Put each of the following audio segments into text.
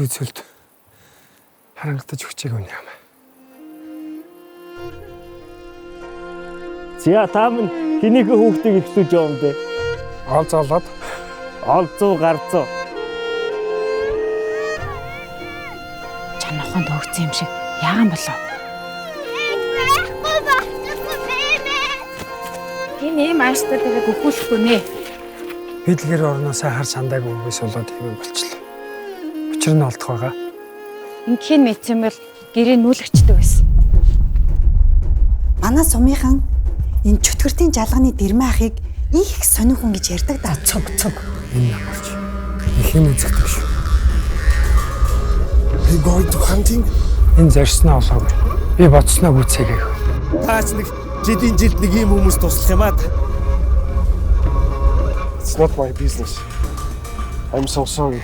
үзүүлд харангатаж өгчээг үнэ юм. За та минь хэнийхээ хүүхдийг ихлүүлж яваа юм бэ? Олзоолоод Олзуу гарзуу. Чанаханд өгсөн юм шиг яаган болов? Энэ маастер дээр өгөхгүй нэ. Хэлгэр орноосоо хар сандааг өнгөс болоод хэмээн болчихлоо. Учир нь олдох байгаа. Инхийн мэдсэн бол гэрээ нүүлгчдэг байсан. Манай сумынхан энэ чөтгөртийн жалганы дэрмэ ахыг их сонирхон гэж ярьдаг да. Цог. Энэ ямарч их юм үзэгдэг шүү. Are you going to hunting? Энэ зорьсноо олоогүй. Би бодсноо гүцээгээ. Таач нэг жилийн жилд нэг юм хүмүүс туслах юм аа. It's not my business. I'm so sorry.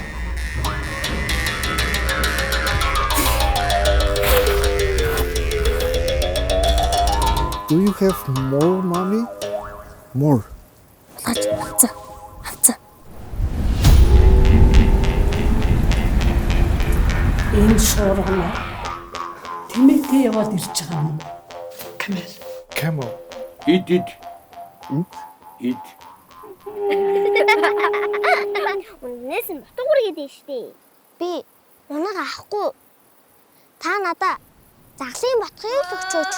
Do you have more money? More. Авцаа. Энэ шуургана тэмээтэй яваад ирж байгаа юм. Camel. Ид. Үнээс нь батгуур гэдэг штеп. Би унаг авахгүй. Та надаа заглын батгыг өгчөөч.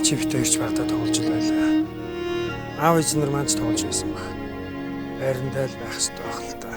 Чи битээ ирж багтаа тоглож байлаа. Аав ээж нар маань ч тоглож байсан баг. Байрандаа л байх хэрэгтэй байх л та.